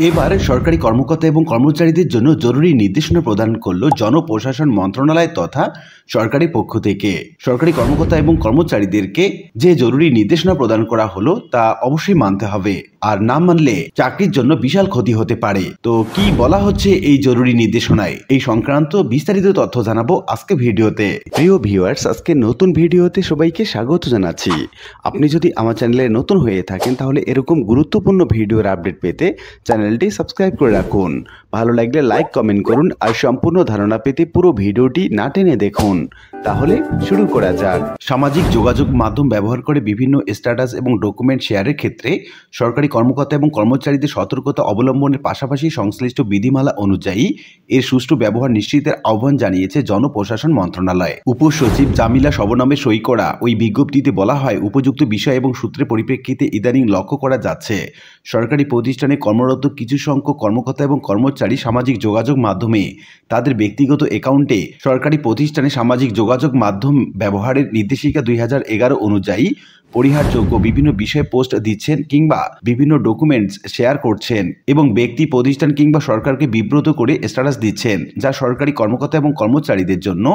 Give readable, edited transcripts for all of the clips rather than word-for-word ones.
এবার সরকারি কর্মকর্তা এবং কর্মচারীদের জন্য জরুরি নির্দেশনা প্রদান করল জনপ্রশাসন মন্ত্রণালয় তথা সরকারি পক্ষ থেকে। সরকারি কর্মকর্তা এবং কর্মচারীদেরকে যে জরুরি নির্দেশনা প্রদান করা হলো তা অবশ্যই মানতে হবে, আর না মানলে চাকরির জন্য বিশাল ক্ষতি হতে পারে। তো কি বলা হচ্ছে এই জরুরি নির্দেশনায়, এই সংক্রান্ত বিস্তারিত তথ্য জানাবো আজকে ভিডিওতে। প্রিয় ভিউয়ার্স, আজকে নতুন ভিডিওতে সবাইকে স্বাগত জানাচ্ছি। আপনি যদি আমার চ্যানেলে নতুন হয়ে থাকেন তাহলে এরকম গুরুত্বপূর্ণ ভিডিওর আপডেট পেতে চ্যানেলটি সাবস্ক্রাইব করে রাখুন। ভালো লাগলে লাইক কমেন্ট করুন, আর সম্পূর্ণ ধারণা পেতে পুরো ভিডিওটি না টেনে দেখুন। তাহলে শুরু করা যাক। সামাজিক যোগাযোগ মাধ্যম ব্যবহার করে বিভিন্ন স্ট্যাটাস এবং ডকুমেন্ট শেয়ারের ক্ষেত্রে সরকারি কর্মকর্তা এবং কর্মচারীদের সতর্কতা অবলম্বনের পাশাপাশি সংশ্লিষ্ট বিধিমালা অনুযায়ী এর সুষ্ঠু ব্যবহার নিশ্চিতের আহ্বান জানিয়েছে জনপ্রশাসন মন্ত্রণালয়। উপসচিব জামিলা শবনমে সই করা ওই বিজ্ঞপ্তিতে বলা হয়, উপযুক্ত বিষয় এবং সূত্রের পরিপ্রেক্ষিতে ইদানিং লক্ষ্য করা যাচ্ছে সরকারি প্রতিষ্ঠানে কর্মরত কিছু সংখ্যক কর্মকর্তা এবং কর্মচারী সামাজিক যোগাযোগ মাধ্যমে তাদের ব্যক্তিগত অ্যাকাউন্টে সরকারি প্রতিষ্ঠানে সামাজিক যোগাযোগ মাধ্যম ব্যবহারের নির্দেশিকা 2011 অনুযায়ী পরিহারযোগ্য বিভিন্ন বিষয়ে পোস্ট দিচ্ছেন কিংবা বিভিন্ন ডকুমেন্টস শেয়ার করছেন এবং ব্যক্তি, প্রতিষ্ঠান কিংবা সরকারকে বিব্রত করে স্ট্যাটাস দিচ্ছেন, যা সরকারি কর্মকর্তা এবং কর্মচারীদের জন্য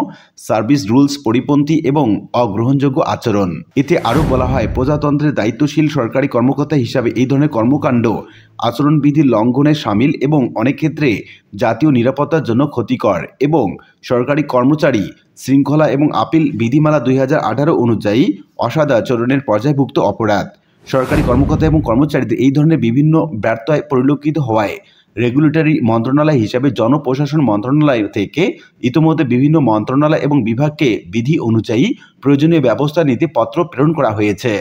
সার্ভিস রুলস পরিপন্থী এবং অগ্রহণযোগ্য আচরণ। এতে আরও বলা হয়, প্রজাতন্ত্রের দায়িত্বশীল সরকারি কর্মকর্তা হিসাবে এই ধরনের কর্মকাণ্ড আচরণবিধি লঙ্ঘনের শামিল এবং অনেক ক্ষেত্রে জাতীয় নিরাপত্তার জন্য ক্ষতিকর এবং সরকারি কর্মচারী শৃঙ্খলা এবং আপিল বিধিমালা 2018 অনুযায়ী অসদাচরণের পর্যায়ভুক্ত অপরাধ। সরকারি কর্মকর্তা এবং কর্মচারীদের এই ধরনের বিভিন্ন ব্যর্থতায় পরিলক্ষিত হওয়ায় রেগুলেটরি মন্ত্রণালয় হিসাবে জনপ্রশাসন মন্ত্রণালয় থেকে ইতিমধ্যে বিভিন্ন মন্ত্রণালয় এবং বিভাগকে বিধি অনুযায়ী প্রয়োজনীয় ব্যবস্থা নিতে পত্র প্রেরণ করা হয়েছে।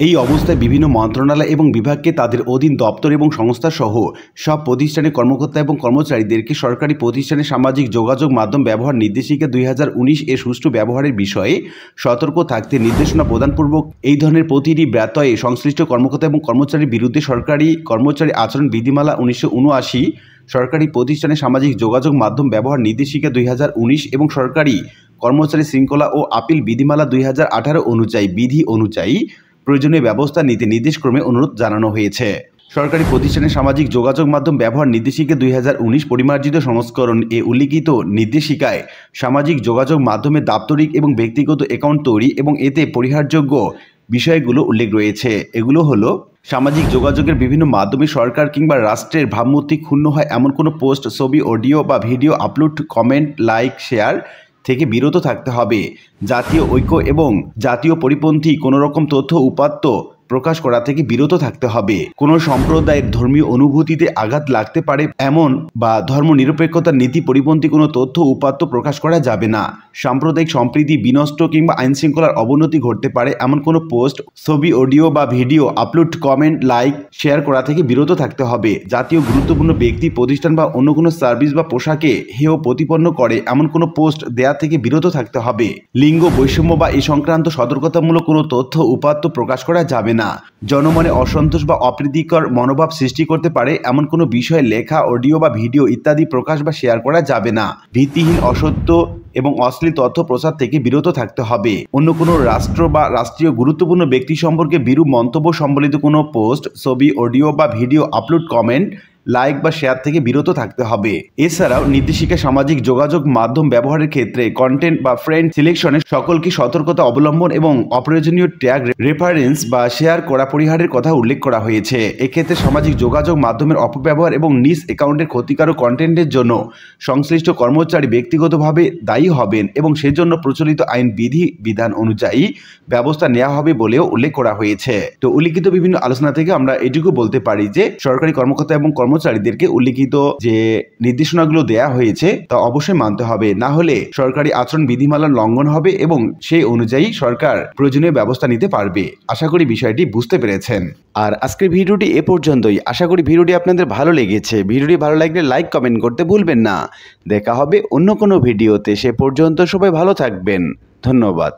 এই অবস্থায় বিভিন্ন মন্ত্রণালয় এবং বিভাগকে তাদের অধীন দপ্তর এবং সংস্থা সহ সব প্রতিষ্ঠানের কর্মকর্তা এবং কর্মচারীদেরকে সরকারি প্রতিষ্ঠানে সামাজিক যোগাযোগ মাধ্যম ব্যবহার নির্দেশিকা 2019 এর সুষ্ঠু ব্যবহারের বিষয়ে সতর্ক থাকতে নির্দেশনা প্রদানপূর্বক এই ধরনের প্রতিটি ব্যত্যয়ে সংশ্লিষ্ট কর্মকর্তা এবং কর্মচারীর বিরুদ্ধে সরকারি কর্মচারী আচরণ বিধিমালা 1979, সরকারি প্রতিষ্ঠানে সামাজিক যোগাযোগ মাধ্যম ব্যবহার নির্দেশিকা 2019 এবং সরকারি কর্মচারী শৃঙ্খলা ও আপিল বিধিমালা 2018 অনুযায়ী বিধি অনুযায়ী প্রয়োজনীয় ব্যবস্থা নিতে নির্দেশক্রমে অনুরোধ জানানো হয়েছে। সরকারি প্রতিষ্ঠানে সামাজিক যোগাযোগ মাধ্যম ব্যবহার নির্দেশিকা 2019 পরিমার্জিত সংস্করণ এ উল্লিখিত নির্দেশিকায় সামাজিক যোগাযোগ মাধ্যমে দাপ্তরিক এবং ব্যক্তিগত অ্যাকাউন্ট তৈরি এবং এতে পরিহারযোগ্য বিষয়গুলো উল্লেখ রয়েছে। এগুলো হলো, সামাজিক যোগাযোগের বিভিন্ন মাধ্যমে সরকার কিংবা রাষ্ট্রের ভাবমূর্তি ক্ষুণ্ণ হয় এমন কোনো পোস্ট, ছবি, অডিও বা video upload, comment, like, share থেকে বিরত থাকতে হবে। জাতীয় ঐক্য এবং জাতীয় পরিপন্থী কোনো রকম তথ্য উপাত্ত প্রকাশ করা থেকে বিরত থাকতে হবে। কোনো সম্প্রদায়ের ধর্মীয় অনুভূতিতে আঘাত লাগতে পারে এমন বা ধর্মনিরপেক্ষতার নীতি পরিপন্থী কোনো তথ্য উপাত্ত প্রকাশ করা যাবে না। সাম্প্রদায়িক সম্প্রীতি বিনষ্ট কিংবা আইনশৃঙ্খলার অবনতি ঘটতে পারে এমন কোনো পোস্ট, ছবি, অডিও বা video upload, comment, like, share করা থেকে বিরত থাকতে হবে। জাতীয় গুরুত্বপূর্ণ ব্যক্তি, প্রতিষ্ঠান বা অন্য কোনো সার্ভিস বা পোশাকে হেয় প্রতিপন্ন করে এমন কোনো পোস্ট দেয়া থেকে বিরত থাকতে হবে। লিঙ্গ বৈষম্য বা এই সংক্রান্ত সতর্কতামূলক কোনো তথ্য উপাত্ত প্রকাশ করা যাবে না। জনমনে অসন্তোষ বা অপ্রীতিকর মনোভাব সৃষ্টি করতে পারে এমন কোনো বিষয়ে লেখা, অডিও বা ভিডিও ইত্যাদি প্রকাশ বা শেয়ার করা যাবে না। ভিত্তিহীন, অসত্য এবং অশ্লীল তথ্য প্রচার থেকে বিরত থাকতে হবে। অন্য কোনো রাষ্ট্র বা রাষ্ট্রীয় গুরুত্বপূর্ণ ব্যক্তি সম্পর্কে বিরূপ মন্তব্য সম্বলিত কোনো পোস্ট, ছবি, অডিও বা ভিডিও আপলোড, কমেন্ট, লাইক বা শেয়ার থেকে বিরত থাকতে হবে। এছাড়াও নির্দেশিকা সামাজিক যোগাযোগ মাধ্যম ব্যবহারের ক্ষেত্রে কন্টেন্ট বা ফ্রেন্ড সিলেকশনে সকলকে সতর্কতা অবলম্বন এবং অপ্রয়োজনীয় ট্যাগ, রেফারেন্স বা শেয়ার করা পরিহারের কথা উল্লেখ করা হয়েছে। এক্ষেত্রে সামাজিক যোগাযোগ মাধ্যমের অপব্যবহার এবং নিজ অ্যাকাউন্টের ক্ষতিকারক কন্টেন্টের জন্য সংশ্লিষ্ট কর্মচারী ব্যক্তিগতভাবে দায়ী হবেন এবং সেজন্য প্রচলিত আইন বিধি বিধান অনুযায়ী ব্যবস্থা নেওয়া হবে বলেও উল্লেখ করা হয়েছে। তো উল্লিখিত বিভিন্ন আলোচনা থেকে আমরা এটুকু বলতে পারি যে সরকারি কর্মকর্তা এবং কর্মচারীদেরকে উল্লিখিত যে নির্দেশনাগুলো দেয়া হয়েছে তা অবশ্যই মানতে হবে, না হলে সরকারি আচরণ বিধিমালার লঙ্ঘন হবে এবং সেই অনুযায়ী সরকার প্রয়োজনীয় ব্যবস্থা নিতে পারবে। আশা করি বিষয়টি বুঝতে পেরেছেন। আর আজকের ভিডিওটি এ পর্যন্তই। আশা করি ভিডিওটি আপনাদের ভালো লেগেছে। ভিডিওটি ভালো লাগলে লাইক কমেন্ট করতে ভুলবেন না। দেখা হবে অন্য কোনো ভিডিওতে। সে পর্যন্ত সবাই ভালো থাকবেন। ধন্যবাদ।